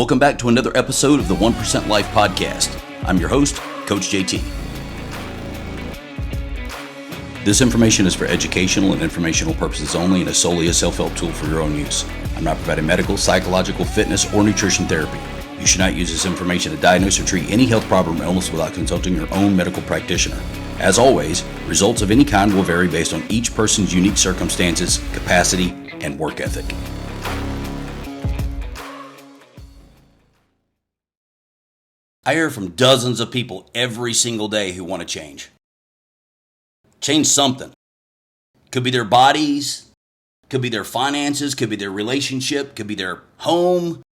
Welcome back to another episode of the 1% Life Podcast. I'm your host, Coach JT. This information is for educational and informational purposes only and is solely a self-help tool for your own use. I'm not providing medical, psychological, fitness, or nutrition therapy. You should not use this information to diagnose or treat any health problem or illness without consulting your own medical practitioner. As always, results of any kind will vary based on each person's unique circumstances, capacity, and work ethic. I hear from dozens of people every single day who want to change. Change something. Could be their bodies, could be their finances, could be their relationship, could be their home,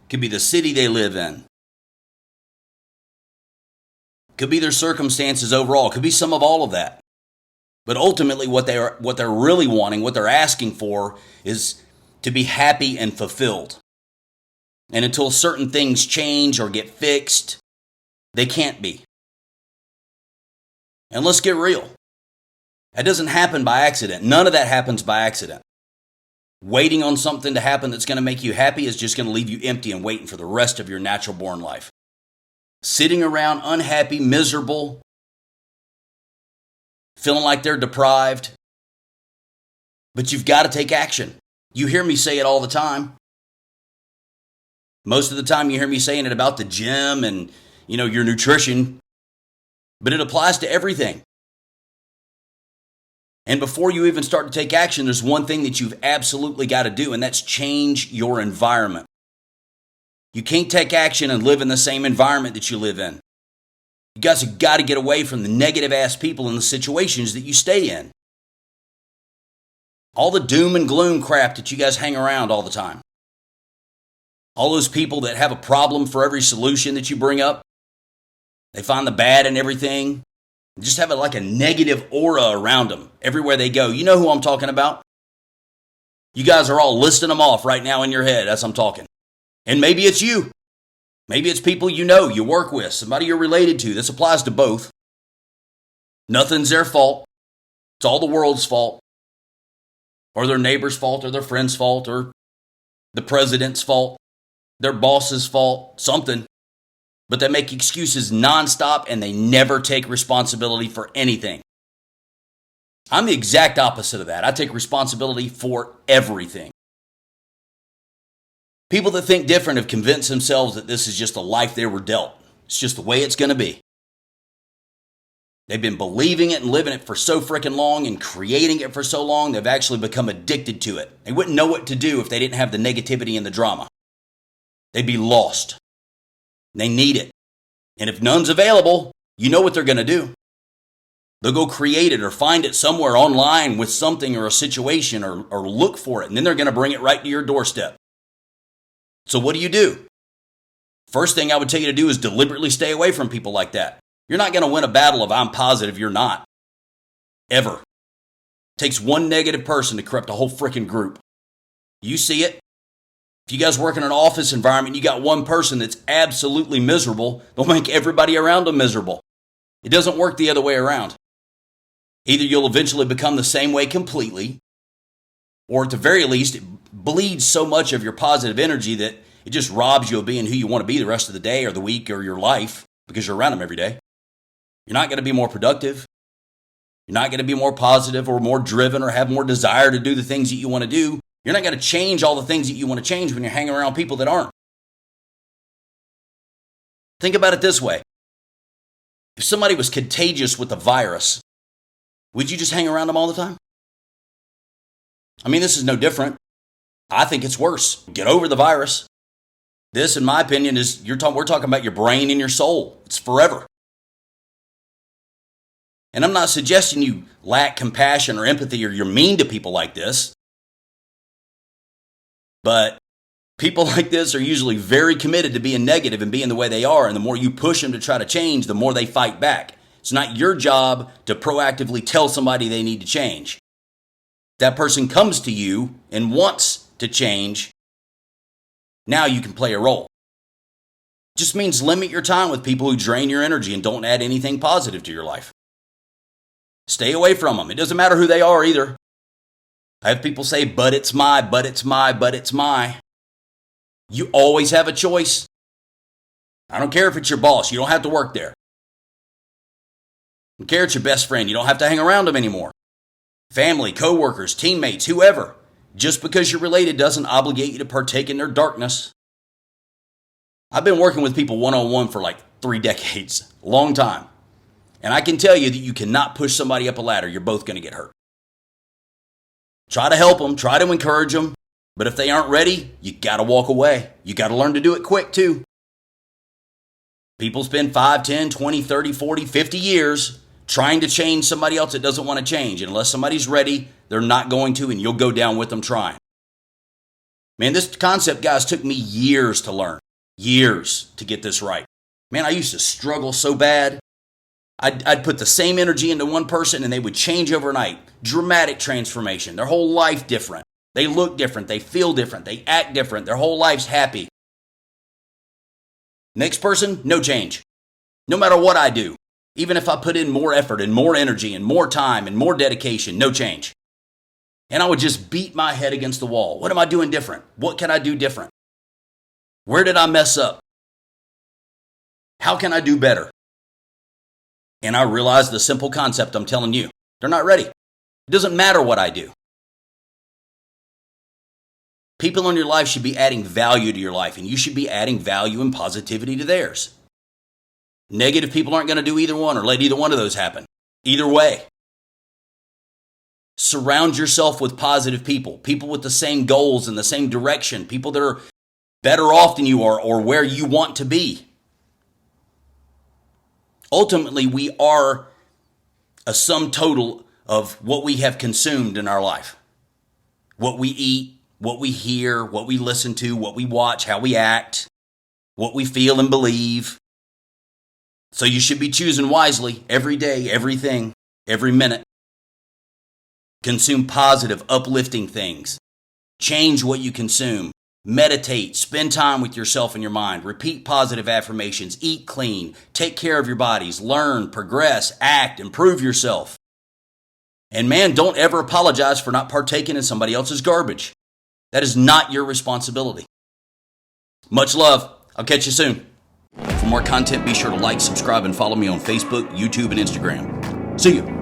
could be the city they live in. Could be their circumstances overall, could be some of all of that. But ultimately what they're really wanting, what they're asking for is to be happy and fulfilled. And until certain things change or get fixed, they can't be. And let's get real. That doesn't happen by accident. None of that happens by accident. Waiting on something to happen that's going to make you happy is just going to leave you empty and waiting for the rest of your natural born life. Sitting around unhappy, miserable, feeling like they're deprived. But you've got to take action. You hear me say it all the time. Most of the time you hear me saying it about the gym and, your nutrition, but it applies to everything. And before you even start to take action, there's one thing that you've absolutely got to do, and that's change your environment. You can't take action and live in the same environment that you live in. You guys have got to get away from the negative ass people in the situations that you stay in. All the doom and gloom crap that you guys hang around all the time. All those people that have a problem for every solution that you bring up, they find the bad in everything. Just have like a negative aura around them everywhere they go. You know who I'm talking about? You guys are all listing them off right now in your head as I'm talking. And maybe it's you. Maybe it's people you work with, somebody you're related to. This applies to both. Nothing's their fault. It's all the world's fault. Or their neighbor's fault, or their friend's fault, or the president's fault. Their boss's fault, something. But they make excuses nonstop and they never take responsibility for anything. I'm the exact opposite of that. I take responsibility for everything. People that think different have convinced themselves that this is just a life they were dealt. It's just the way it's going to be. They've been believing it and living it for so freaking long and creating it for so long, they've actually become addicted to it. They wouldn't know what to do if they didn't have the negativity and the drama. They'd be lost. They need it. And if none's available, you know what they're going to do. They'll go create it or find it somewhere online with something or a situation or look for it. And then they're going to bring it right to your doorstep. So what do? First thing I would tell you to do is deliberately stay away from people like that. You're not going to win a battle if I'm positive you're not. Ever. It takes one negative person to corrupt a whole freaking group. You see it. If you guys work in an office environment, you got one person that's absolutely miserable, they'll make everybody around them miserable. It doesn't work the other way around. Either you'll eventually become the same way completely, or at the very least, it bleeds so much of your positive energy that it just robs you of being who you want to be the rest of the day or the week or your life because you're around them every day. You're not going to be more productive. You're not going to be more positive or more driven or have more desire to do the things that you want to do. You're not going to change all the things that you want to change when you're hanging around people that aren't. Think about it this way. If somebody was contagious with a virus, would you just hang around them all the time? I mean, this is no different. I think it's worse. Get over the virus. This, in my opinion, we're talking about your brain and your soul. It's forever. And I'm not suggesting you lack compassion or empathy or you're mean to people like this. But people like this are usually very committed to being negative and being the way they are. And the more you push them to try to change, the more they fight back. It's not your job to proactively tell somebody they need to change. That person comes to you and wants to change. Now you can play a role. It just means limit your time with people who drain your energy and don't add anything positive to your life. Stay away from them. It doesn't matter who they are either. I have people say, but it's my. You always have a choice. I don't care if it's your boss. You don't have to work there. I don't care if it's your best friend. You don't have to hang around them anymore. Family, coworkers, teammates, whoever. Just because you're related doesn't obligate you to partake in their darkness. I've been working with people one-on-one for like 3 decades. Long time. And I can tell you that you cannot push somebody up a ladder. You're both going to get hurt. Try to help them. Try to encourage them. But if they aren't ready, you got to walk away. You got to learn to do it quick too. People spend 5, 10, 20, 30, 40, 50 years trying to change somebody else that doesn't want to change. And unless somebody's ready, they're not going to, and you'll go down with them trying. Man, this concept, guys, took me years to learn. Years to get this right. Man, I used to struggle so bad. I'd put the same energy into one person and they would change overnight. Dramatic transformation. Their whole life different. They look different. They feel different. They act different. Their whole life's happy. Next person, no change. No matter what I do. Even if I put in more effort and more energy and more time and more dedication, no change. And I would just beat my head against the wall. What am I doing different? What can I do different? Where did I mess up? How can I do better? And I realized the simple concept I'm telling you. They're not ready. It doesn't matter what I do. People in your life should be adding value to your life, and you should be adding value and positivity to theirs. Negative people aren't going to do either one or let either one of those happen. Either way. Surround yourself with positive people. People with the same goals and the same direction. People that are better off than you are or where you want to be. Ultimately, we are a sum total of what we have consumed in our life. What we eat, what we hear, what we listen to, what we watch, how we act, what we feel and believe. So you should be choosing wisely every day, everything, every minute. Consume positive, uplifting things. Change what you consume. Meditate, spend time with yourself and your mind, repeat positive affirmations, eat clean, take care of your bodies, learn, progress, act, improve yourself. And man, don't ever apologize for not partaking in somebody else's garbage. That is not your responsibility. Much love. I'll catch you soon. For more content, be sure to like, subscribe, and follow me on Facebook, YouTube, and Instagram. See you.